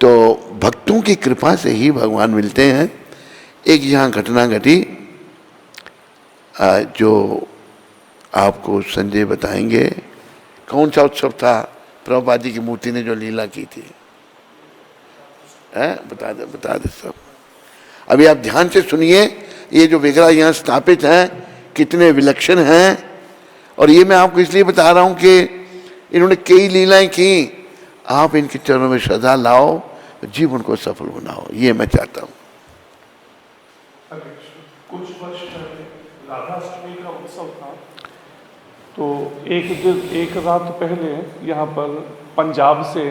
तो भक्तों की कृपा से ही भगवान मिलते हैं। एक यहाँ घटना घटी जो आपको संजय बताएंगे। कौन सा उत्सव था प्रभुपाद जी की मूर्ति ने जो लीला की थी? बता दे सब। अभी आप ध्यान से सुनिए, ये जो विग्रह यहाँ स्थापित हैं कितने विलक्षण हैं। और ये मैं आपको इसलिए बता रहा हूँ कि इन्होंने कई लीलाएं की। आप इनके चरणों में श्रद्धा लाओ, जीवन को सफल बनाओ, ये मैं चाहता हूँ। कुछ वर्ष पहले राधाष्टमी का उत्सव था, तो एक रात पहले यहाँ पर पंजाब से,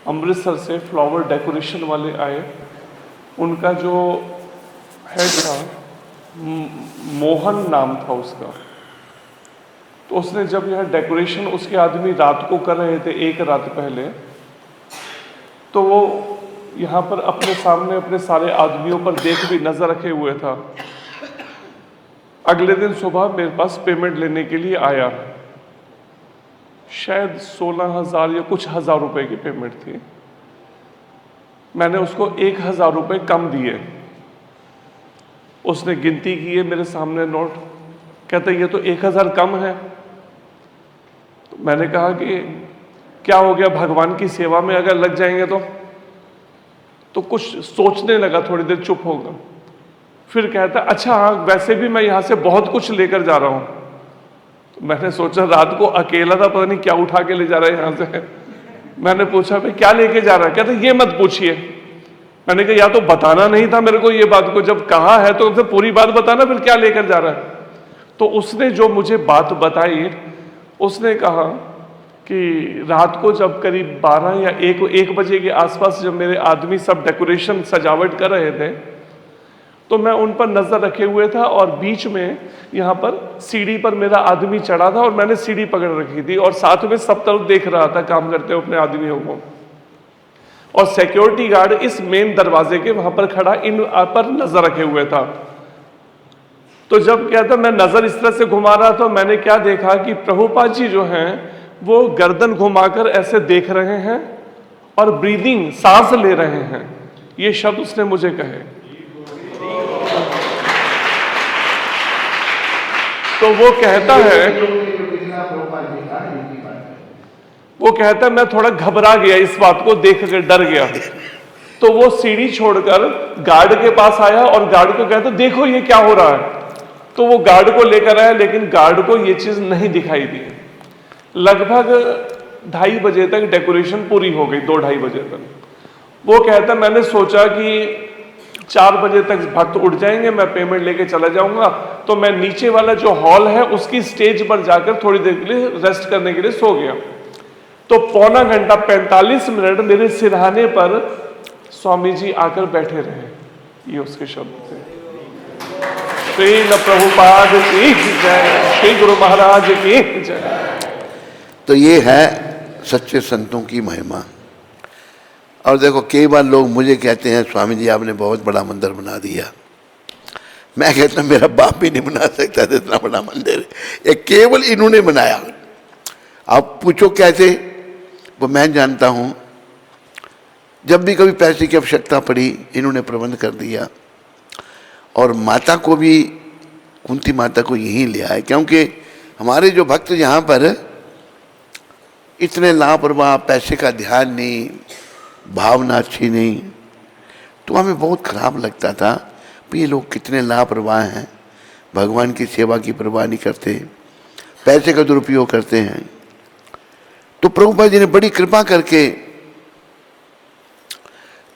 अमृतसर से फ्लावर डेकोरेशन वाले आए। उनका जो हेड था, मोहन नाम था उसका। तो उसने जब यह डेकोरेशन उसके आदमी रात को कर रहे थे, एक रात पहले, तो वो यहाँ पर अपने सामने अपने सारे आदमियों पर देख भी नजर रखे हुए था। अगले दिन सुबह मेरे पास पेमेंट लेने के लिए आया। शायद 16,000 या कुछ हजार रुपए की पेमेंट थी। मैंने उसको 1,000 रुपए कम दिए। उसने गिनती की है मेरे सामने नोट, कहते ये तो 1,000 कम है। तो मैंने कहा कि क्या हो गया, भगवान की सेवा में अगर लग जाएंगे तो कुछ सोचने लगा, थोड़ी देर चुप होगा। फिर कहता अच्छा हाँ, वैसे भी मैं यहां से बहुत कुछ लेकर जा रहा हूं। तो मैंने सोचा रात को अकेला था, पता नहीं क्या उठा के ले जा रहा है यहां से। मैंने पूछा भाई क्या लेके जा रहा है? कहता ये मत पूछिए। मैंने कहा या तो बताना नहीं था मेरे को ये बात को, जब कहा है तो उसे पूरी बात बताना, फिर क्या लेकर जा रहा है? तो उसने जो मुझे बात बताई, उसने कहा कि रात को जब करीब 12 या 1 बजे के आसपास जब मेरे आदमी सब डेकोरेशन सजावट कर रहे थे, तो मैं उन पर नजर रखे हुए था। और बीच में यहाँ पर सीढ़ी पर मेरा आदमी चढ़ा था और मैंने सीढ़ी पकड़ रखी थी, और साथ में सब तरफ देख रहा था काम करते हुए अपने आदमियों को। और सिक्योरिटी गार्ड इस मेन दरवाजे के वहां पर खड़ा इन पर नजर रखे हुए था। तो जब क्या था, मैं नजर इस तरह से घुमा रहा था, मैंने क्या देखा कि प्रभुपाद जी जो हैं वो गर्दन घुमाकर ऐसे देख रहे हैं और ब्रीदिंग, सांस ले रहे हैं। ये शब्द उसने मुझे कहे। तो वो कहता है मैं थोड़ा घबरा गया, इस बात को देख कर डर गया। तो वो सीढ़ी छोड़कर गार्ड के पास आया और गार्ड को कहता देखो ये क्या हो रहा है। तो वो गार्ड को लेकर आया, लेकिन गार्ड को ये चीज नहीं दिखाई दी। लगभग 2:30 बजे तक डेकोरेशन पूरी हो गई, 2-2:30 बजे तक। वो कहता मैंने सोचा कि 4 बजे तक भक्त उठ जाएंगे, मैं पेमेंट लेके चला जाऊंगा। तो मैं नीचे वाला जो हॉल है उसकी स्टेज पर जाकर थोड़ी देर के लिए रेस्ट करने के लिए सो गया। तो पौना घंटा 45 मिनट मेरे सिरहाने पर स्वामी जी आकर बैठे रहे। ये उसके शब्द थे। श्री प्रभुपाद की जय, श्री गुरु महाराज की जय। तो ये है सच्चे संतों की महिमा। और देखो कई बार लोग मुझे कहते हैं स्वामी जी आपने बहुत बड़ा मंदिर बना दिया। मैं कहता मेरा बाप भी नहीं बना सकता था इतना बड़ा मंदिर, ये केवल इन्होंने बनाया। आप पूछो कैसे, वो मैं जानता हूँ। जब भी कभी पैसे की आवश्यकता पड़ी इन्होंने प्रबंध कर दिया। और माता को भी, कुंती माता को यहीं ले आए, क्योंकि हमारे जो भक्त यहाँ पर इतने लापरवाह, पैसे का ध्यान नहीं, भावना अच्छी नहीं, तो हमें बहुत खराब लगता था ये लोग कितने लापरवाह हैं, भगवान की सेवा की परवाह नहीं करते, पैसे का दुरुपयोग करते हैं। तो प्रभुपाद जी ने बड़ी कृपा करके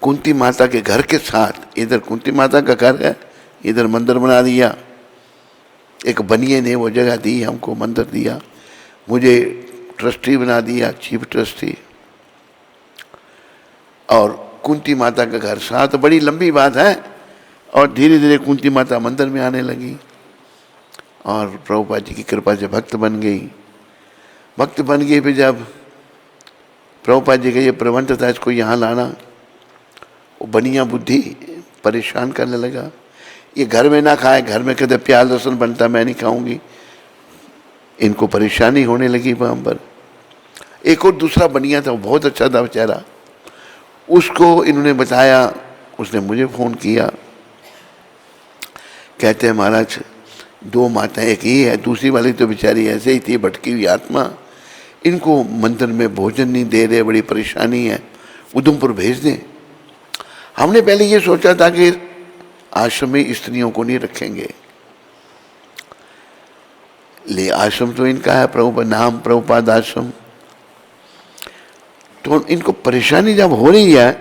कुंती माता के घर के साथ, इधर कुंती माता का घर है, इधर मंदिर बना दिया। एक बनिए ने वो जगह दी हमको, मंदिर दिया, मुझे ट्रस्टी बना दिया, चीफ ट्रस्टी। और कुंती माता का घर साथ, तो बड़ी लंबी बात है। और धीरे धीरे कुंती माता मंदिर में आने लगी और प्रभुपाद जी की कृपा से भक्त बन गई। भक्त बन गई, फिर जब प्रभुपाद जी का ये प्रबंध था इसको यहाँ लाना, वो बनिया बुद्धि परेशान करने लगा। ये घर में ना खाए, घर में कहते प्याज लहसुन बनता मैं नहीं खाऊंगी। इनको परेशानी होने लगी वहाँ पर। एक और दूसरा बनिया था, वो बहुत अच्छा था बेचारा, उसको इन्होंने बताया, उसने मुझे फ़ोन किया, कहते हैं महाराज 2 माताएं, एक ही है, दूसरी वाली तो बेचारी ऐसे ही थी, भटकी हुई आत्मा, इनको मंदिर में भोजन नहीं दे रहे, बड़ी परेशानी है, उधमपुर भेज दें। हमने पहले ये सोचा था कि आश्रम में स्त्रियों को नहीं रखेंगे, ले आश्रम तो इनका है प्रभुपाद, नाम प्रभुपाद आश्रम, तो इनको परेशानी जब हो रही है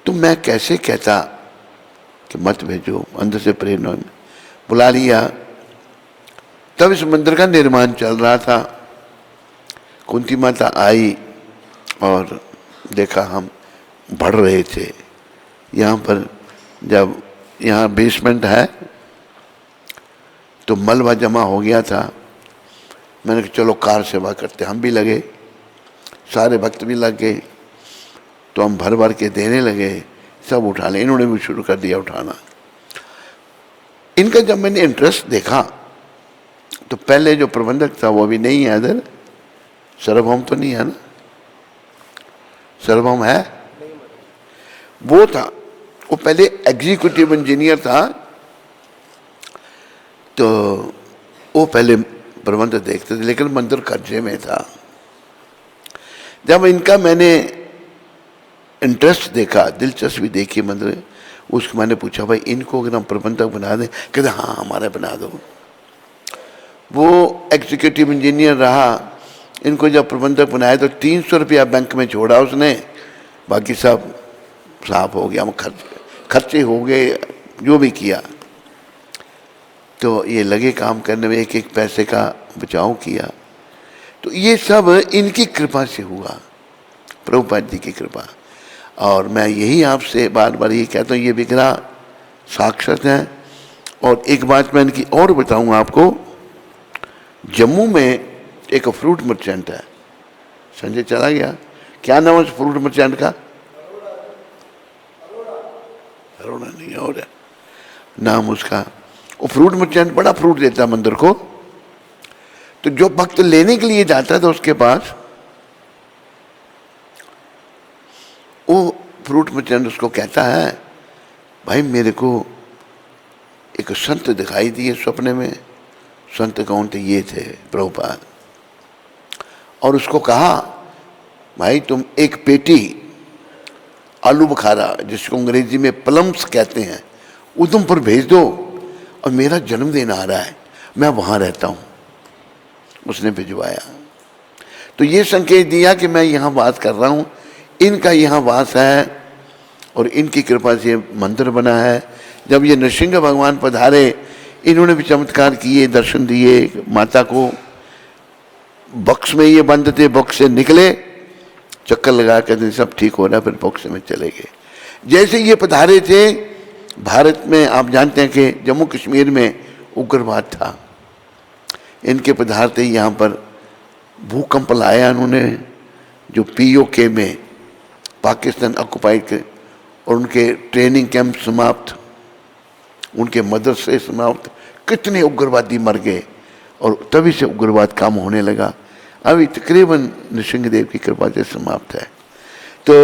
तो मैं कैसे कहता कि मत भेजो, अंदर से प्रेरणा बुला लिया। तब इस मंदिर का निर्माण चल रहा था। कुंती माता आई और देखा हम बढ़ रहे थे। यहाँ पर जब यहाँ बेसमेंट है तो मलबा जमा हो गया था। मैंने कहा चलो कार सेवा करते, हम भी लगे, सारे भक्त भी लग गए, तो हम भर भर के देने लगे, सब उठा ले। इन्होंने भी शुरू कर दिया उठाना। इनका जब मैंने इंटरेस्ट देखा तो पहले जो प्रबंधक था वो भी नहीं है इधर, सर्वभौम तो नहीं है ना, सर्वभौम है, वो था, वो पहले एग्जीक्यूटिव इंजीनियर था, तो वो पहले प्रबंध देखते थे, लेकिन मंदिर कब्जे में था। जब इनका मैंने इंटरेस्ट देखा, दिलचस्पी देखी मंदिर, उसको मैंने पूछा भाई इनको अगर हम प्रबंधक बना दें, कहते हाँ हमारे बना दो। वो एग्जीक्यूटिव इंजीनियर रहा, इनको जब प्रबंधक बनाया तो 300 रुपया बैंक में छोड़ा उसने, बाकी सब साफ हो गया, खर्चे हो गए, जो भी किया। तो ये लगे काम करने में, एक एक पैसे का बचाव किया। तो ये सब इनकी कृपा से हुआ, प्रभुपाद जी की कृपा। और मैं यही आपसे बार बार ये कहता हूँ, ये विग्रह साक्षात है। और एक बात मैं इनकी और बताऊँ आपको, जम्मू में एक फ्रूट मर्चेंट है, संजय चला गया, क्या नाम है फ्रूट मर्चेंट का? अरोड़ा नहीं और है नाम उसका। वो फ्रूट मर्चेंट बड़ा फ्रूट देता मंदिर को, तो जो भक्त लेने के लिए जाता था उसके पास, वो फ्रूट मर्चेंट उसको कहता है भाई मेरे को एक संत दिखाई दिए सपने में। संत कौन थे? ये थे प्रभुपाद। और उसको कहा भाई तुम एक पेटी आलू बुखारा, जिसको अंग्रेजी में प्लम्स कहते हैं, उधमपुर भेज दो, और मेरा जन्मदिन आ रहा है, मैं वहाँ रहता हूँ। उसने भिजवाया। तो ये संकेत दिया कि मैं यहाँ बात कर रहा हूँ, इनका यहाँ वास है और इनकी कृपा से मंदिर बना है। जब ये नृसिंह भगवान पधारे, इन्होंने भी चमत्कार किए, दर्शन दिए माता को। बॉक्स में ये बंद थे, बॉक्स से निकले, चक्कर लगा कर सब ठीक हो रहा, फिर बॉक्स में चले गए। जैसे ये पधारे थे, भारत में आप जानते हैं कि जम्मू कश्मीर में उग्रवाद था, इनके पधारते ही यहाँ पर भूकंप लाया उन्होंने, जो POK में पाकिस्तान ऑक्युपाइड के, और उनके ट्रेनिंग कैंप समाप्त, उनके मदरसे समाप्त, कितने उग्रवादी मर गए, और तभी से उग्रवाद कम होने लगा। अभी तकरीबन नृसिंह देव की कृपा से समाप्त है। तो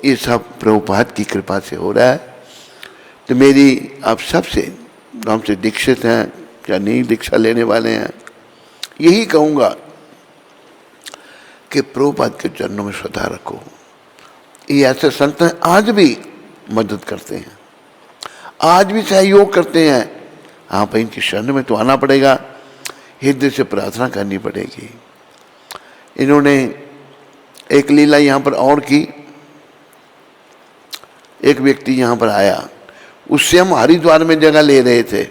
ये सब प्रभुपाद की कृपा से हो रहा है। तो मेरी आप सबसे, हमसे दीक्षित हैं या नहीं दीक्षा लेने वाले हैं, यही कहूँगा कि प्रभुपाद के चरणों में श्रद्धा रखो। ये ऐसे संत हैं, आज भी मदद करते हैं, आज भी सहयोग करते हैं। हाँ भाई इनकी शरण में तो आना पड़ेगा, हृदय से प्रार्थना करनी पड़ेगी। इन्होंने एक लीला यहाँ पर और की। एक व्यक्ति यहाँ पर आया, उससे हम हरिद्वार में जगह ले रहे थे,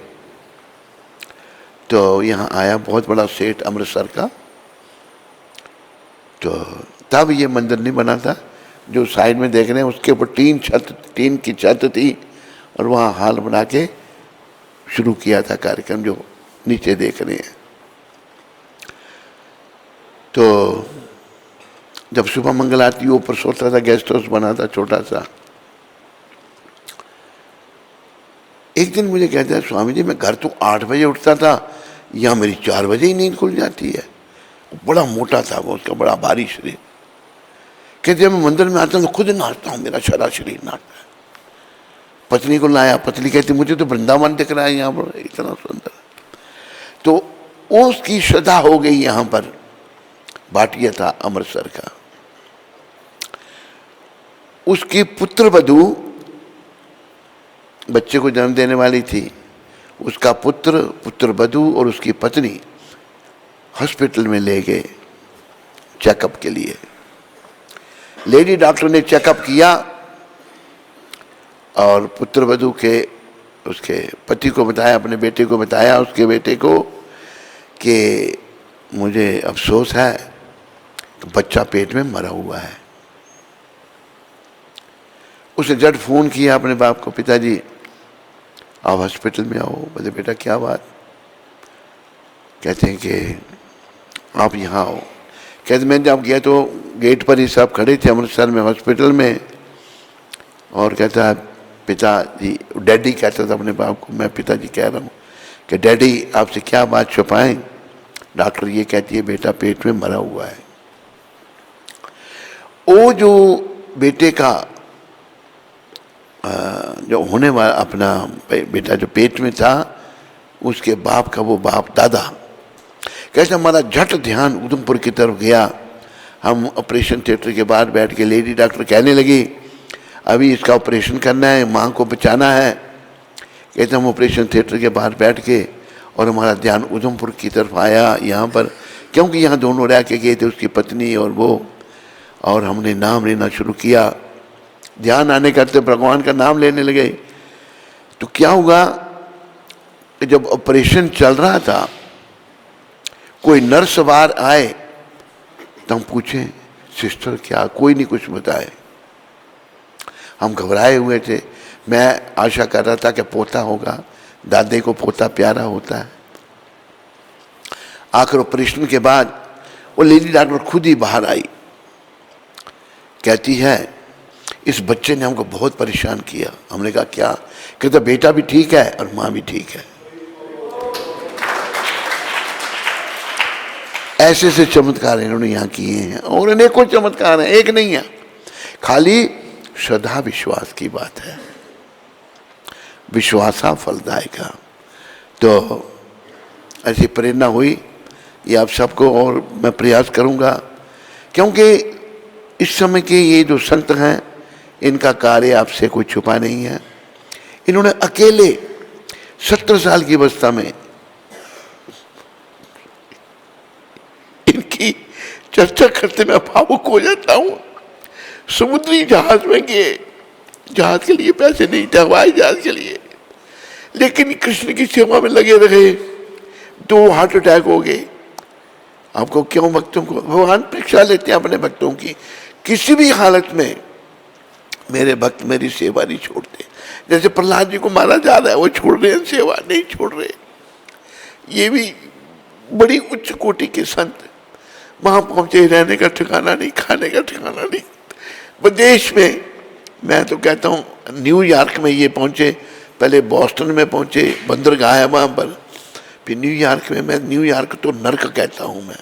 तो यहाँ आया बहुत बड़ा सेठ अमृतसर का। तो तब ये मंदिर नहीं बना था, जो साइड में देख रहे हैं उसके ऊपर टीन की छत थी, और वहाँ हाल बना के शुरू किया था कार्यक्रम, जो नीचे देख रहे हैं। तो जब सुबह मंगल आरती ऊपर सोता था, गेस्ट हाउस बना था छोटा सा। एक दिन मुझे कहता है स्वामी जी मैं घर तो 8 बजे उठता था, यहाँ मेरी 4 बजे ही नींद खुल जाती है। बड़ा मोटा था वो, उसका बड़ा भारी शरीर। कहते जब मैं मंदिर में आता हूँ तो खुद नाचता हूँ, मेरा सारा शरीर नाचता है। पत्नी को लाया, पत्नी कहती मुझे तो वृंदावन दिख रहा है यहाँ पर, इतना सुंदर। तो उसकी श्रद्धा हो गई। यहाँ पर भाटिया था अमृतसर का, उसकी पुत्र वधू बच्चे को जन्म देने वाली थी। उसका पुत्र वधू और उसकी पत्नी हॉस्पिटल में ले गए चेकअप के लिए। लेडी डॉक्टर ने चेकअप किया और पुत्र वधू के उसके पति को बताया, अपने बेटे को बताया, उसके बेटे को कि मुझे अफसोस है कि बच्चा पेट में मरा हुआ है। उसने झट फोन किया अपने बाप को, पिताजी आप हॉस्पिटल में आओ। बोले बेटा क्या बात? कहते हैं कि आप यहाँ आओ। कहते मैं जब गया तो गेट पर ही सब खड़े थे अमृतसर में हॉस्पिटल में, और कहता है पिताजी, डैडी कहता था अपने बाप को, मैं पिताजी कह रहा हूँ कि डैडी आपसे क्या बात छुपाएं? डॉक्टर ये कहती है बेटा पेट में मरा हुआ है। वो जो बेटे का जो होने वाला अपना बेटा जो पेट में था, उसके बाप का वो बाप दादा, कैसे हमारा झट ध्यान उधमपुर की तरफ गया। हम ऑपरेशन थिएटर के बाहर बैठ के लेडी डॉक्टर कहने लगी अभी इसका ऑपरेशन करना है, माँ को बचाना है। कहते हम ऑपरेशन थिएटर के बाहर बैठ के और हमारा ध्यान उधमपुर की तरफ आया यहाँ पर, क्योंकि यहाँ दोनों रह के गए थे, उसकी पत्नी और वो, और हमने नाम लेना शुरू किया। ध्यान आने करते भगवान का नाम लेने लगे। तो क्या हुआ कि जब ऑपरेशन चल रहा था कोई नर्स बाहर आए तो हम पूछे सिस्टर क्या? कोई नहीं कुछ बताए। हम घबराए हुए थे। मैं आशा कर रहा था कि पोता होगा, दादे को पोता प्यारा होता है। आखिर ऑपरेशन के बाद वो लेडी डॉक्टर खुद ही बाहर आई, कहती है इस बच्चे ने हमको बहुत परेशान किया। हमने कहा क्या? कहता बेटा भी ठीक है और माँ भी ठीक है। ऐसे ऐसे चमत्कार इन्होंने यहाँ किए हैं, और अनेकों चमत्कार हैं, एक नहीं है। खाली श्रद्धा विश्वास की बात है। विश्वासा फलदायका। तो ऐसी प्रेरणा हुई ये आप सबको, और मैं प्रयास करूँगा, क्योंकि इस समय के ये जो संत हैं इनका कार्य आपसे कोई छुपा नहीं है। इन्होंने अकेले 17 साल की अवस्था में, इनकी चर्चा करते मैं भावुक हो जाता हूँ। समुद्री जहाज में गए, जहाज के लिए पैसे नहीं थे, हवाई जहाज के लिए, लेकिन कृष्ण की सेवा में लगे रहे। 2 हार्ट अटैक हो गए। आपको क्यों? भक्तों को भगवान परीक्षा लेते हैं अपने भक्तों की। किसी भी हालत में मेरे भक्त मेरी सेवा नहीं छोड़ते। जैसे प्रहलाद जी को मारा जा रहा है, वो छोड़ रहे हैं सेवा, नहीं छोड़ रहे। ये भी बड़ी उच्च कोटि के संत, वहां पहुंचे, रहने का ठिकाना नहीं, खाने का ठिकाना नहीं। विदेश में मैं तो कहता हूँ न्यूयॉर्क में ये पहुंचे, पहले बॉस्टन में पहुंचे, बंदरगाह है वहां पर, फिर न्यूयॉर्क में। मैं न्यूयॉर्क तो नर्क कहता हूँ, मैं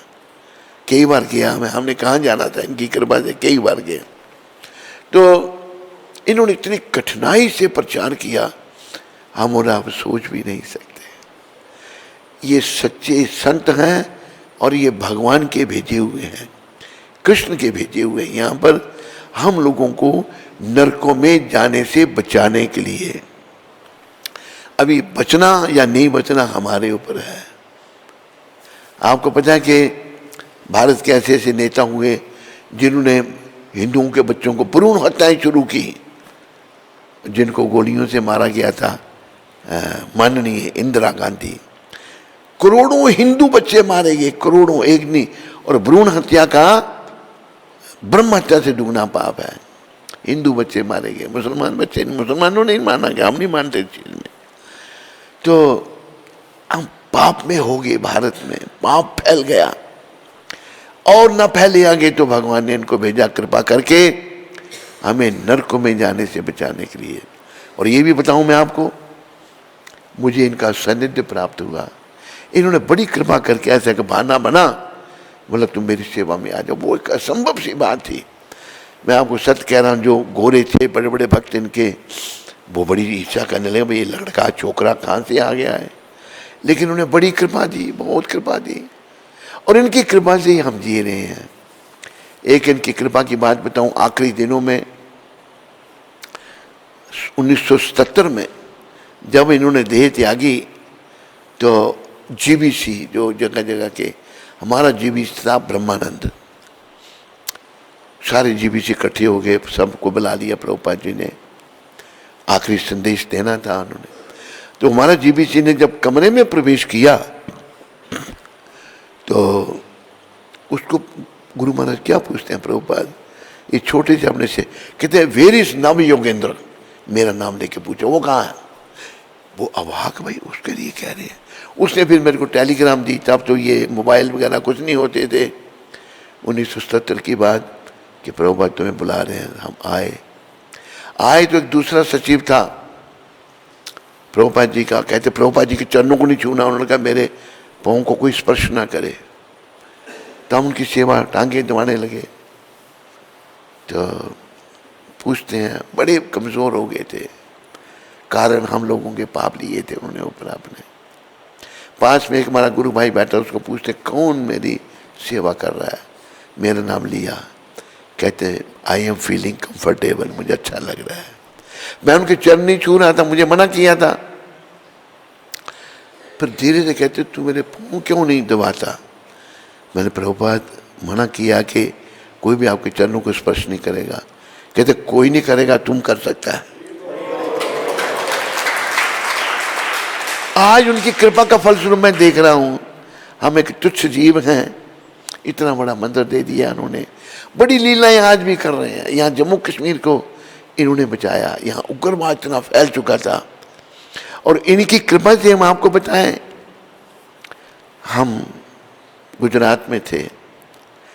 कई बार गया। हमने कहाँ जाना था, इनकी कृपा से कई बार गए। तो इन्होंने इतनी कठिनाई से प्रचार किया, हम और आप सोच भी नहीं सकते। ये सच्चे संत हैं और ये भगवान के भेजे हुए हैं, कृष्ण के भेजे हुए हैं यहाँ पर हम लोगों को नरकों में जाने से बचाने के लिए। अभी बचना या नहीं बचना हमारे ऊपर है। आपको पता है कि भारत के ऐसे ऐसे नेता हुए जिन्होंने हिंदुओं के बच्चों को भ्रूण हत्याएं शुरू की, जिनको गोलियों से मारा गया था माननीय इंदिरा गांधी। करोड़ों हिंदू बच्चे मारे गए, करोड़ों, एक नहीं। और भ्रूण हत्या का ब्रह्म हत्या से दुगना पाप है। हिंदू बच्चे मारे गए, मुसलमान बच्चे, मुसलमानों ने नहीं माना गया, हम नहीं मानते इस चीज में। तो हम पाप में हो गए, भारत में पाप फैल गया, और न फैले आगे तो भगवान ने इनको भेजा कृपा करके हमें नरकों में जाने से बचाने के लिए। और ये भी बताऊं मैं आपको, मुझे इनका सानिध्य प्राप्त हुआ। इन्होंने बड़ी कृपा करके ऐसा कि बहाना बना, बोला तुम मेरी सेवा में आ जाओ। वो एक असंभव सी बात थी। मैं आपको सत्य कह रहा हूँ, जो गोरे थे बड़े बड़े भक्त इनके, वो बड़ी ईर्ष्या करने लगे, भाई ये लड़का छोकरा कहाँ से आ गया है। लेकिन उन्हें बड़ी कृपा दी, बहुत कृपा दी, और इनकी कृपा से ही हम जी रहे हैं। एक इनकी कृपा की बात बताऊं, आखिरी दिनों में 1977 में जब इन्होंने देह त्यागी, तो जीबीसी जो जगह जगह के, हमारा जीबीसी था ब्रह्मानंद, सारे जीबीसी इकट्ठे हो गए, सबको बुला लिया प्रभुपाद जी ने, आखिरी संदेश देना था उन्होंने। तो हमारा जीबीसी ने जब कमरे में प्रवेश किया तो उसको गुरु महाराज क्या पूछते हैं प्रभुपाद, ये छोटे से अपने से कहते हैं वेर इज नव योगेंद्र, मेरा नाम लेके पूछा वो कहाँ है। वो अवाक, भाई उसके लिए कह रहे हैं। उसने फिर मेरे को टेलीग्राम दी, तब तो ये मोबाइल वगैरह कुछ नहीं होते थे, 1977 की बात, कि प्रभुपाद तुम्हें बुला रहे हैं। हम आए तो एक दूसरा सचिव था प्रभुपाद जी का, कहते प्रभुपाद जी के चरणों को नहीं छूना, उन्होंने कहा मेरे पाँव को कोई स्पर्श ना करे। तब उनकी सेवा टांगे दबाने लगे। तो पूछते हैं बड़े कमज़ोर हो गए थे, कारण हम लोगों के पाप लिए थे उन्होंने ऊपर अपने। पास में एक हमारा गुरु भाई बैठा, उसको पूछते कौन मेरी सेवा कर रहा है, मेरा नाम लिया, कहते आई एम फीलिंग कंफर्टेबल, मुझे अच्छा लग रहा है। मैं उनके चरण नहीं छू रहा था, मुझे मना किया था, फिर धीरे से कहते तू मेरे पाँव क्यों नहीं दबाता। मैंने प्रभुपाद मना किया कि कोई भी आपके चरणों को स्पर्श नहीं करेगा। कहते कोई नहीं करेगा, तुम कर सकता है। आज उनकी कृपा का फलस्वरूप मैं देख रहा हूं, हम एक तुच्छ जीव हैं, इतना बड़ा मंदिर दे दिया उन्होंने, बड़ी लीलाएं आज भी कर रहे हैं। यहाँ जम्मू कश्मीर को इन्होंने बचाया, यहाँ उग्रवाद इतना फैल चुका था, और इनकी कृपा से हम आपको बताएं, हम गुजरात में थे,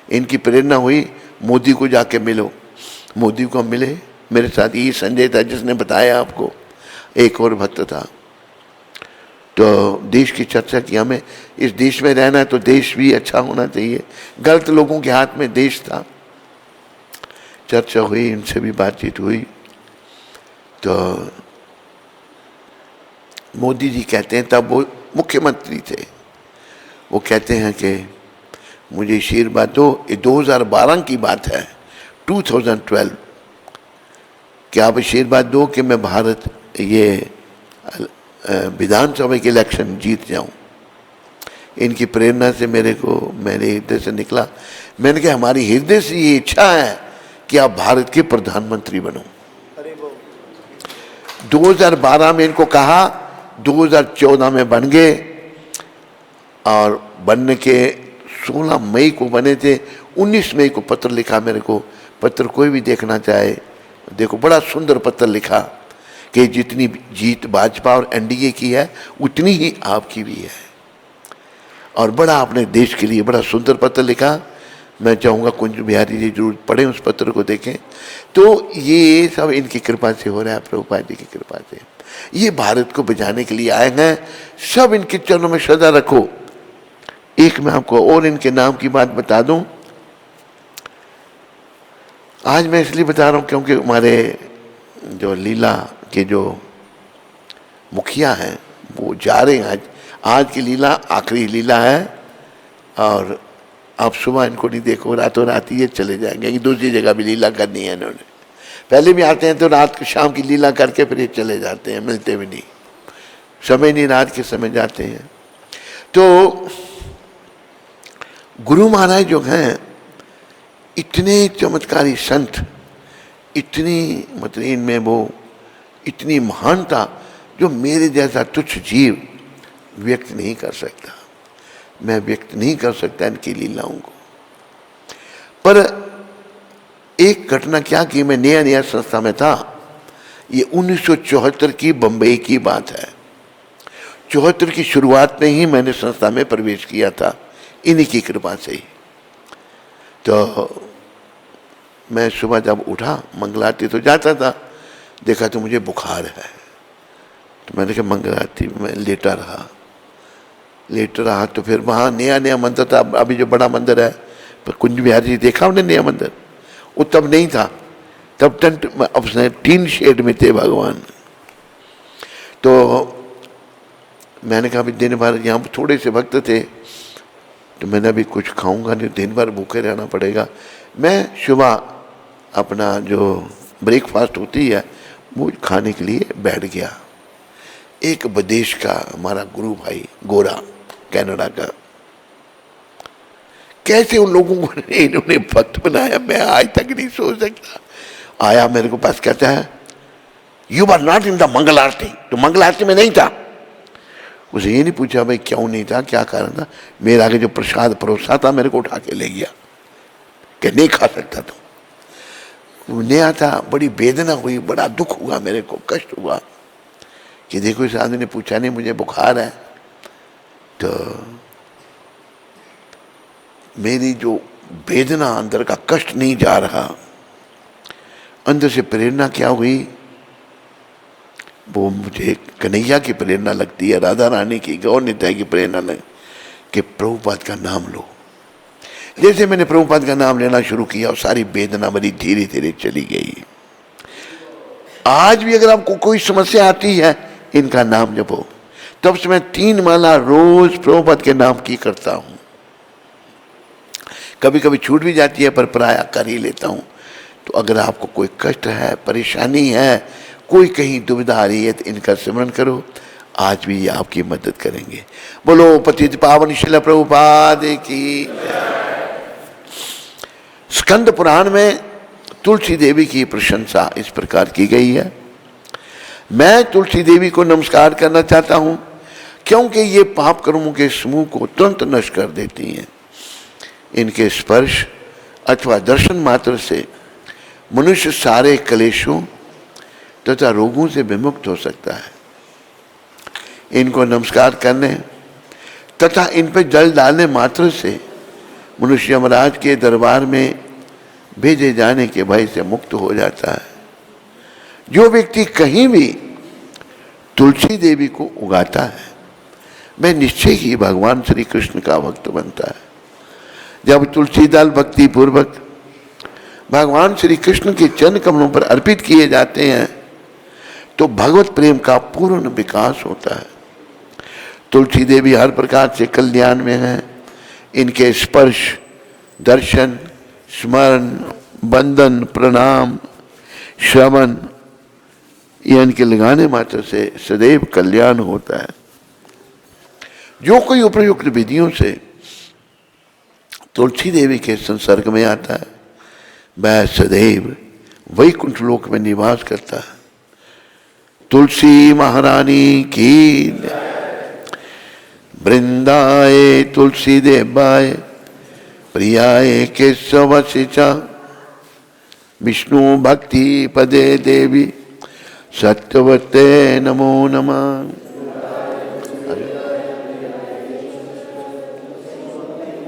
इनकी प्रेरणा हुई मोदी को जाके मिलो, मोदी को हम मिले, मेरे साथ ये संजय था जिसने बताया आपको, एक और भक्त था। तो देश की चर्चा की, हमें इस देश में रहना है तो देश भी अच्छा होना चाहिए, गलत लोगों के हाथ में देश था। चर्चा हुई, इनसे भी बातचीत हुई, तो मोदी जी कहते हैं, तब वो मुख्यमंत्री थे, वो कहते हैं कि मुझे आशीर्वाद दो, ये 2012 की बात है, 2012, कि आप आशीर्वाद दो कि मैं भारत ये विधानसभा के इलेक्शन जीत जाऊं। इनकी प्रेरणा से मेरे हृदय से निकला, मैंने कहा हमारी हृदय से ये इच्छा है कि आप भारत के प्रधानमंत्री बनो। 2012 में इनको कहा, 2014 में बन गए, और बनने के 16 मई को बने थे, 19 मई को पत्र लिखा मेरे को। पत्र कोई भी देखना चाहे देखो, बड़ा सुंदर पत्र लिखा कि जितनी जीत भाजपा और एनडीए की है उतनी ही आपकी भी है, और बड़ा अपने देश के लिए बड़ा सुंदर पत्र लिखा। मैं चाहूँगा कुंज बिहारी जी जरूर पढ़ें, उस पत्र को देखें। तो ये सब इनकी कृपा से हो रहा है, प्रभुपाद जी की कृपा से। ये भारत को बचाने के लिए आए हैं, सब इनके चरणों में श्रद्धा रखो। एक मैं आपको और इनके नाम की बात बता दूं, आज मैं इसलिए बता रहा हूं क्योंकि हमारे जो लीला के जो मुखिया हैं वो जा रहे हैं। आज की लीला आखिरी लीला है, और आप सुबह इनको नहीं देखो, रातों रात ये चले जाएंगे कि दूसरी जगह भी लीला करनी है इन्होंने। पहले भी आते हैं तो रात शाम की लीला करके फिर ये चले जाते हैं, मिलते भी नहीं, समय नहीं, रात के समय जाते हैं। तो गुरु महाराज जो हैं इतने चमत्कारी संत, इतनी मतलब इनमें वो इतनी महानता जो मेरे जैसा तुच्छ जीव व्यक्त नहीं कर सकता, मैं व्यक्त नहीं कर सकता इनकी लीलाओं को। पर एक घटना क्या की, मैं नया नया संस्था में था, ये 1974 की बम्बई की बात है। 74 की शुरुआत में ही मैंने संस्था में प्रवेश किया था, इन्हीं की कृपा से ही। तो मैं सुबह जब उठा, मंगलाती तो जाता था, देखा तो मुझे बुखार है, तो मैंने कहा मंगलाती में लेटा रहा। तो फिर वहाँ नया नया मंदिर था, अभी जो बड़ा मंदिर है, पर कुंज बिहारी जी देखा उन्हें नया मंदिर, वो तब नहीं था, तब टेंट अपने टीन शेड में थे भगवान। तो मैंने कहा अभी दिन भर यहाँ पर थोड़े से भक्त थे, तो मैंने अभी कुछ खाऊंगा नहीं, दिन भर भूखे रहना पड़ेगा। मैं सुबह अपना जो ब्रेकफास्ट होती है वो खाने के लिए बैठ गया। एक विदेश का हमारा गुरु भाई, गोरा, कनाडा का, कैसे उन लोगों को इन्होंने भक्त बनाया मैं आज तक नहीं सोच सकता। आया मेरे को पास, कहता है you are not in the mangal aarti, तो मंगल आरती में नहीं था। उसे ये नहीं पूछा भाई क्यों नहीं था, क्या कारण था। मेरे आगे जो प्रसाद परोसा था मेरे को उठा के ले गया कि नहीं खा सकता तो नया था। बड़ी वेदना हुई, बड़ा दुख हुआ, मेरे को कष्ट हुआ कि देखो इस आदमी ने पूछा नहीं मुझे बुखार है। तो मेरी जो वेदना, अंदर का कष्ट नहीं जा रहा, अंदर से प्रेरणा क्या हुई, वो मुझे कन्हैया की प्रेरणा लगती है, राधा रानी की, गौर निताई की प्रेरणा लग कि प्रभुपाद का नाम लो। जैसे मैंने प्रभुपाद का नाम लेना शुरू किया और सारी वेदना मेरी धीरे धीरे चली गई। आज भी अगर आपको कोई समस्या आती है, इनका नाम जपो। तब से मैं 3 माला रोज प्रभुपाद के नाम की करता हूं। कभी कभी छूट भी जाती है पर प्राय कर ही लेता हूं। तो अगर आपको कोई कष्ट है, परेशानी है, कोई कहीं दुविधा आ रही है, तो इनका स्मरण करो, आज भी ये आपकी मदद करेंगे। बोलो पतित पावन शिला प्रभुपाद की। स्कंद पुराण में तुलसी देवी की प्रशंसा इस प्रकार की गई है। मैं तुलसी देवी को नमस्कार करना चाहता हूं क्योंकि ये पाप कर्मों के समूह को तुरंत नष्ट कर देती हैं। इनके स्पर्श अथवा दर्शन मात्र से मनुष्य सारे क्लेशों तथा रोगों से विमुक्त हो सकता है। इनको नमस्कार करने तथा इन पर जल डालने मात्र से मनुष्य यमराज के दरबार में भेजे जाने के भय से मुक्त हो जाता है। जो व्यक्ति कहीं भी तुलसी देवी को उगाता है, वह निश्चय ही भगवान श्री कृष्ण का भक्त बनता है। जब तुलसी दल भक्ति पूर्वक भगवान श्री कृष्ण के चरण कमलों पर अर्पित किए जाते हैं तो भगवत प्रेम का पूर्ण विकास होता है। तुलसी देवी हर प्रकार से कल्याण में है। इनके स्पर्श, दर्शन, स्मरण, बंदन, प्रणाम, श्रवण, ये इनके लगाने मात्र से सदैव कल्याण होता है। जो कोई उपयुक्त विधियों से तुलसी देवी के संसर्ग में आता है, वह सदैव वैकुंठ लोक में निवास करता है। तुलसी महारानी की। वृंदाए तुलसी देवाय प्रियाय केशवशिचा विष्णु भक्ति पदे देवी सत्यवते नमो नमः।